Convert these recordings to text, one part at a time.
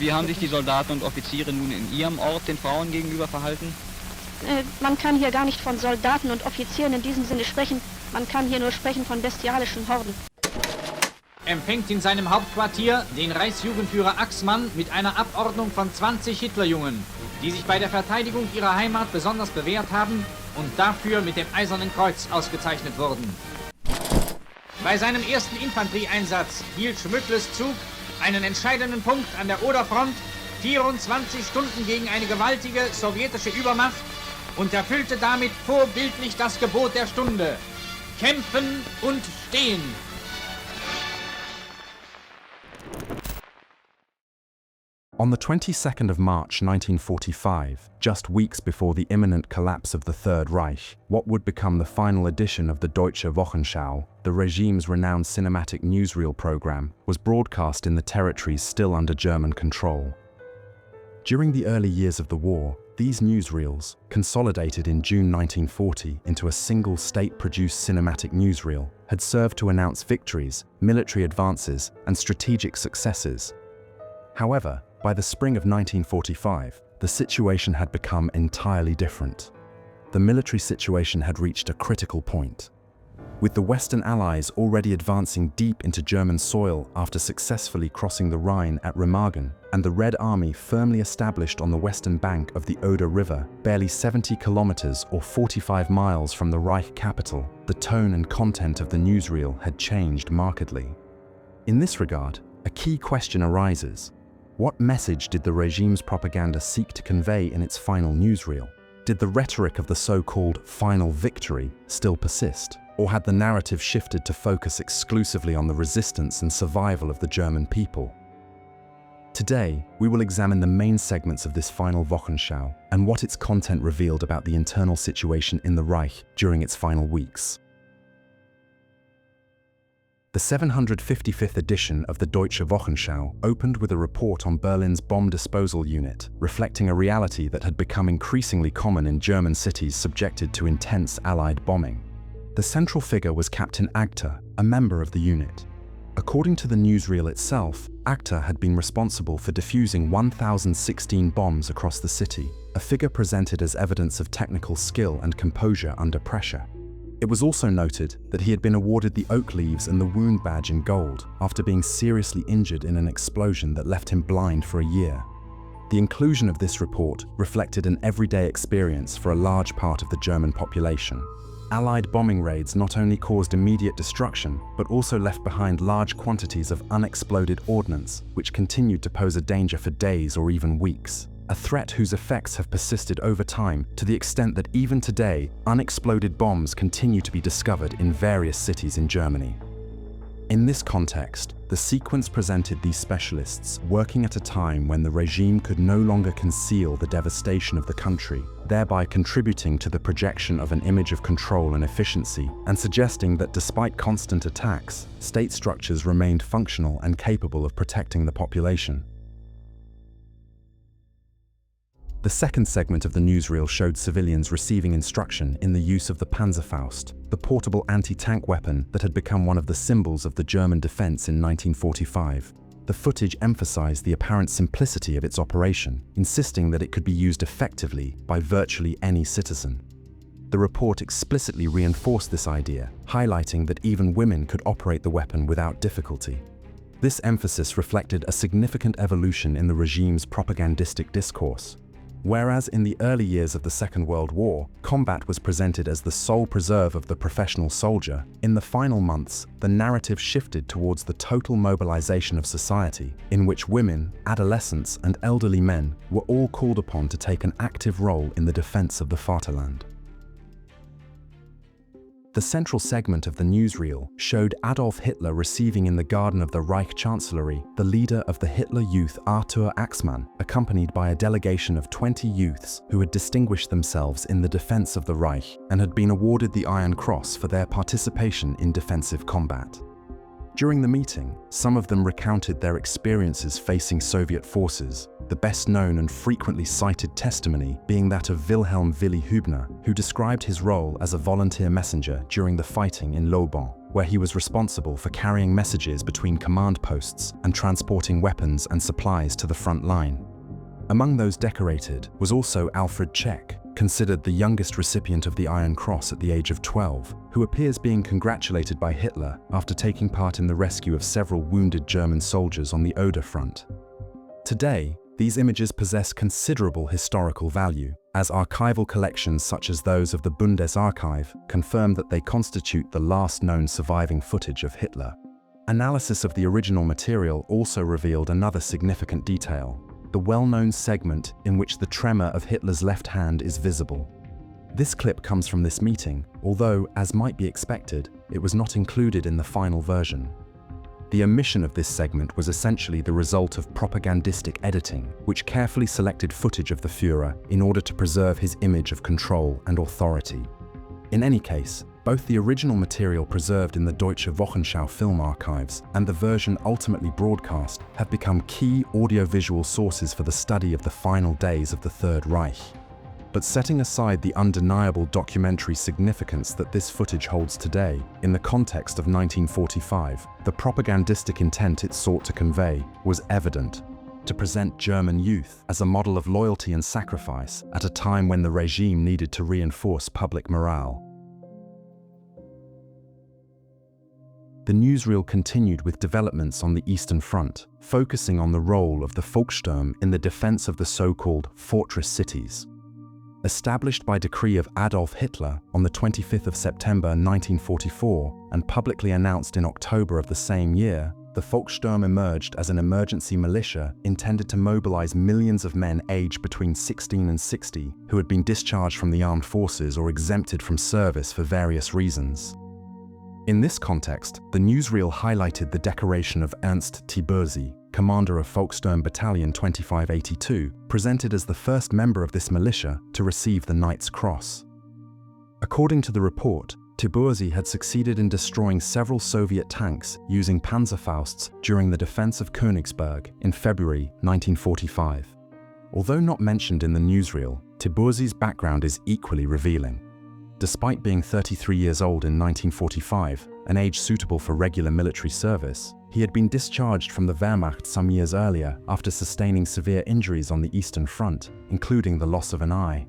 Wie haben sich die Soldaten und Offiziere nun in ihrem Ort den Frauen gegenüber verhalten? Man kann hier gar nicht von Soldaten und Offizieren in diesem Sinne sprechen. Man kann hier nur sprechen von bestialischen Horden. Empfängt in seinem Hauptquartier den Reichsjugendführer Axmann mit einer Abordnung von 20 Hitlerjungen, die sich bei der Verteidigung ihrer Heimat besonders bewährt haben und dafür mit dem Eisernen Kreuz ausgezeichnet wurden. Bei seinem ersten Infanterieeinsatz hielt Schmückles Zug einen entscheidenden Punkt an der Oderfront 24 Stunden gegen eine gewaltige sowjetische Übermacht und erfüllte damit vorbildlich das Gebot der Stunde: Kämpfen und Stehen. On the 22nd of March 1945, just weeks before the imminent collapse of the Third Reich, what would become the final edition of the Deutsche Wochenschau, the regime's renowned cinematic newsreel program, was broadcast in the territories still under German control. During the early years of the war, these newsreels, consolidated in June 1940 into a single state-produced cinematic newsreel, had served to announce victories, military advances, and strategic successes. However, by the spring of 1945, the situation had become entirely different. The military situation had reached a critical point. With the Western Allies already advancing deep into German soil after successfully crossing the Rhine at Remagen, and the Red Army firmly established on the western bank of the Oder River, barely 70 kilometers or 45 miles from the Reich capital, the tone and content of the newsreel had changed markedly. In this regard, a key question arises. What message did the regime's propaganda seek to convey in its final newsreel? Did the rhetoric of the so-called final victory still persist? Or had the narrative shifted to focus exclusively on the resistance and survival of the German people? Today, we will examine the main segments of this final Wochenschau and what its content revealed about the internal situation in the Reich during its final weeks. The 755th edition of the Deutsche Wochenschau opened with a report on Berlin's bomb disposal unit, reflecting a reality that had become increasingly common in German cities subjected to intense Allied bombing. The central figure was Captain Agter, a member of the unit. According to the newsreel itself, Agter had been responsible for defusing 1,016 bombs across the city, a figure presented as evidence of technical skill and composure under pressure. It was also noted that he had been awarded the Oak Leaves and the Wound Badge in gold after being seriously injured in an explosion that left him blind for a year. The inclusion of this report reflected an everyday experience for a large part of the German population. Allied bombing raids not only caused immediate destruction, but also left behind large quantities of unexploded ordnance, which continued to pose a danger for days or even weeks. A threat whose effects have persisted over time to the extent that even today, unexploded bombs continue to be discovered in various cities in Germany. In this context, the sequence presented these specialists working at a time when the regime could no longer conceal the devastation of the country, thereby contributing to the projection of an image of control and efficiency, and suggesting that despite constant attacks, state structures remained functional and capable of protecting the population. The second segment of the newsreel showed civilians receiving instruction in the use of the Panzerfaust, the portable anti-tank weapon that had become one of the symbols of the German defense in 1945. The footage emphasized the apparent simplicity of its operation, insisting that it could be used effectively by virtually any citizen. The report explicitly reinforced this idea, highlighting that even women could operate the weapon without difficulty. This emphasis reflected a significant evolution in the regime's propagandistic discourse. Whereas in the early years of the Second World War, combat was presented as the sole preserve of the professional soldier, in the final months, the narrative shifted towards the total mobilization of society, in which women, adolescents, and elderly men were all called upon to take an active role in the defense of the Vaterland. The central segment of the newsreel showed Adolf Hitler receiving in the garden of the Reich Chancellery the leader of the Hitler Youth Arthur Axmann, accompanied by a delegation of 20 youths who had distinguished themselves in the defense of the Reich and had been awarded the Iron Cross for their participation in defensive combat. During the meeting, some of them recounted their experiences facing Soviet forces, the best known and frequently cited testimony being that of Wilhelm Willi Hübner, who described his role as a volunteer messenger during the fighting in Lobon. where he was responsible for carrying messages between command posts and transporting weapons and supplies to the front line. Among those decorated was also Alfred Czech, considered the youngest recipient of the Iron Cross at the age of 12, who appears being congratulated by Hitler after taking part in the rescue of several wounded German soldiers on the Oder front. Today, these images possess considerable historical value, as archival collections such as those of the Bundesarchiv confirm that they constitute the last known surviving footage of Hitler. Analysis of the original material also revealed another significant detail: the well-known segment in which the tremor of Hitler's left hand is visible. This clip comes from this meeting, although, as might be expected, it was not included in the final version. The omission of this segment was essentially the result of propagandistic editing, which carefully selected footage of the Führer in order to preserve his image of control and authority. In any case, both the original material preserved in the Deutsche Wochenschau film archives and the version ultimately broadcast have become key audiovisual sources for the study of the final days of the Third Reich. But setting aside the undeniable documentary significance that this footage holds today, in the context of 1945, the propagandistic intent it sought to convey was evident: to present German youth as a model of loyalty and sacrifice at a time when the regime needed to reinforce public morale. The newsreel continued with developments on the Eastern Front, focusing on the role of the Volkssturm in the defense of the so-called fortress cities. Established by decree of Adolf Hitler on the 25th of September 1944 and publicly announced in October of the same year, the Volkssturm emerged as an emergency militia intended to mobilize millions of men aged between 16 and 60 who had been discharged from the armed forces or exempted from service for various reasons. In this context, the newsreel highlighted the decoration of Ernst Tiburzi, commander of Volkssturm Battalion 2582, presented as the first member of this militia to receive the Knight's Cross. According to the report, Tiburzi had succeeded in destroying several Soviet tanks using Panzerfausts during the defense of Königsberg in February 1945. Although not mentioned in the newsreel, Tiburzi's background is equally revealing. Despite being 33 years old in 1945, an age suitable for regular military service, he had been discharged from the Wehrmacht some years earlier after sustaining severe injuries on the Eastern Front, including the loss of an eye.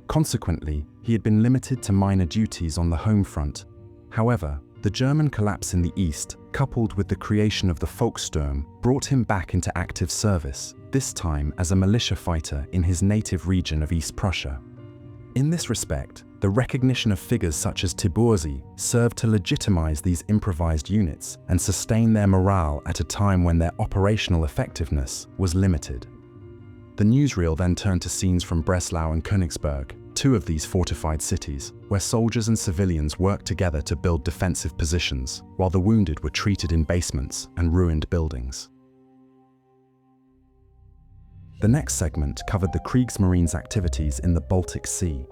Consequently, he had been limited to minor duties on the home front. However, the German collapse in the East, coupled with the creation of the Volkssturm, brought him back into active service, this time as a militia fighter in his native region of East Prussia. In this respect, the recognition of figures such as Tiburzi served to legitimize these improvised units and sustain their morale at a time when their operational effectiveness was limited. The newsreel then turned to scenes from Breslau and Königsberg, two of these fortified cities, where soldiers and civilians worked together to build defensive positions, while the wounded were treated in basements and ruined buildings. The next segment covered the Kriegsmarine's activities in the Baltic Sea.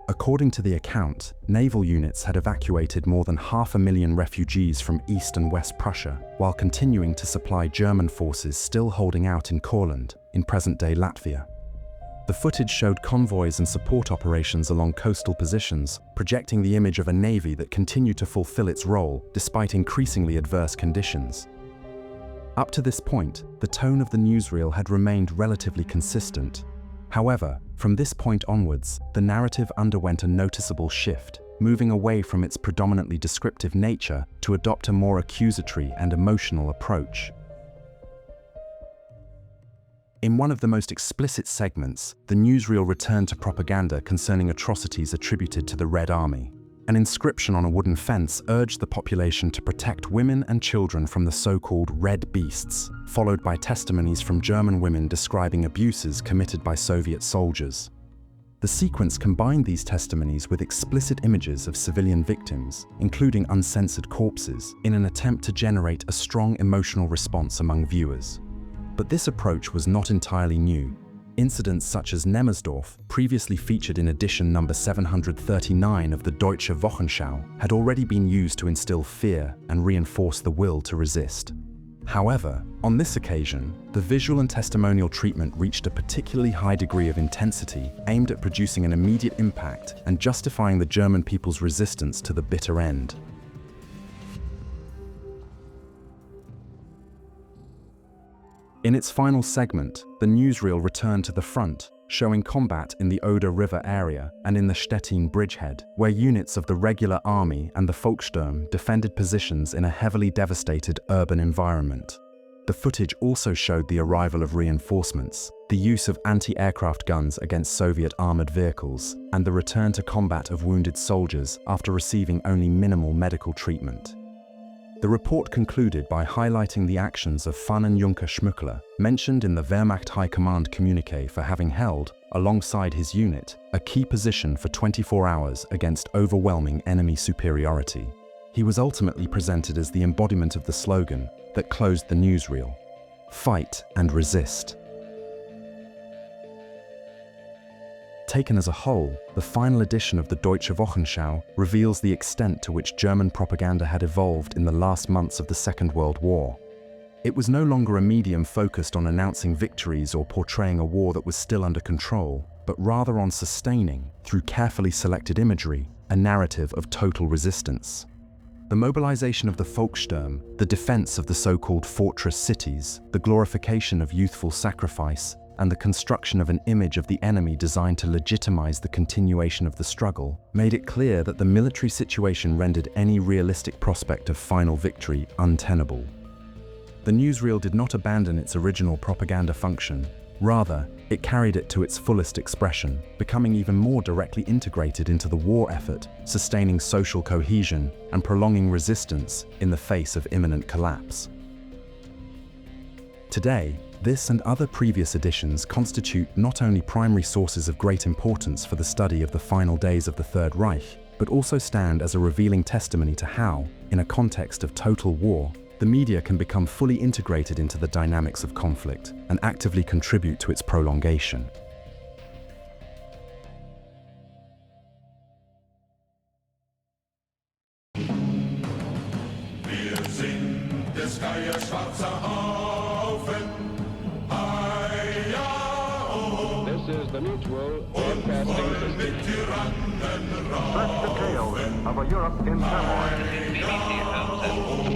According to the account, naval units had evacuated more than 500,000 refugees from East and West Prussia, while continuing to supply German forces still holding out in Courland, in present-day Latvia. The footage showed convoys and support operations along coastal positions, projecting the image of a navy that continued to fulfill its role despite increasingly adverse conditions. Up to this point, the tone of the newsreel had remained relatively consistent. However, from this point onwards, the narrative underwent a noticeable shift, moving away from its predominantly descriptive nature to adopt a more accusatory and emotional approach. In one of the most explicit segments, the newsreel returned to propaganda concerning atrocities attributed to the Red Army. An inscription on a wooden fence urged the population to protect women and children from the so-called Red Beasts, followed by testimonies from German women describing abuses committed by Soviet soldiers. The sequence combined these testimonies with explicit images of civilian victims, including uncensored corpses, in an attempt to generate a strong emotional response among viewers. But this approach was not entirely new. Incidents such as Nemmersdorf, previously featured in edition number 739 of the Deutsche Wochenschau, had already been used to instill fear and reinforce the will to resist. However, on this occasion, the visual and testimonial treatment reached a particularly high degree of intensity, aimed at producing an immediate impact and justifying the German people's resistance to the bitter end. In its final segment, the newsreel returned to the front, showing combat in the Oder River area and in the Stettin bridgehead, where units of the regular army and the Volkssturm defended positions in a heavily devastated urban environment. The footage also showed the arrival of reinforcements, the use of anti-aircraft guns against Soviet armored vehicles, and the return to combat of wounded soldiers after receiving only minimal medical treatment. The report concluded by highlighting the actions of Junker Schmuckler, mentioned in the Wehrmacht High Command communiqué for having held, alongside his unit, a key position for 24 hours against overwhelming enemy superiority. He was ultimately presented as the embodiment of the slogan that closed the newsreel: "Fight and resist." Taken as a whole, the final edition of the Deutsche Wochenschau reveals the extent to which German propaganda had evolved in the last months of the Second World War. It was no longer a medium focused on announcing victories or portraying a war that was still under control, but rather on sustaining, through carefully selected imagery, a narrative of total resistance. The mobilization of the Volkssturm, the defense of the so-called fortress cities, the glorification of youthful sacrifice, and the construction of an image of the enemy designed to legitimize the continuation of the struggle, made it clear that the military situation rendered any realistic prospect of final victory untenable. The newsreel did not abandon its original propaganda function. Rather, it carried it to its fullest expression, becoming even more directly integrated into the war effort, sustaining social cohesion and prolonging resistance in the face of imminent collapse. Today, this and other previous editions constitute not only primary sources of great importance for the study of the final days of the Third Reich, but also stand as a revealing testimony to how, in a context of total war, the media can become fully integrated into the dynamics of conflict and actively contribute to its prolongation. Wir sind des Geiers schwarzer Haufen. This is the Newsreel broadcasting system. Such the tale of a Europe in turmoil.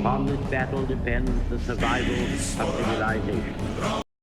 On this battle depends the survival of civilization.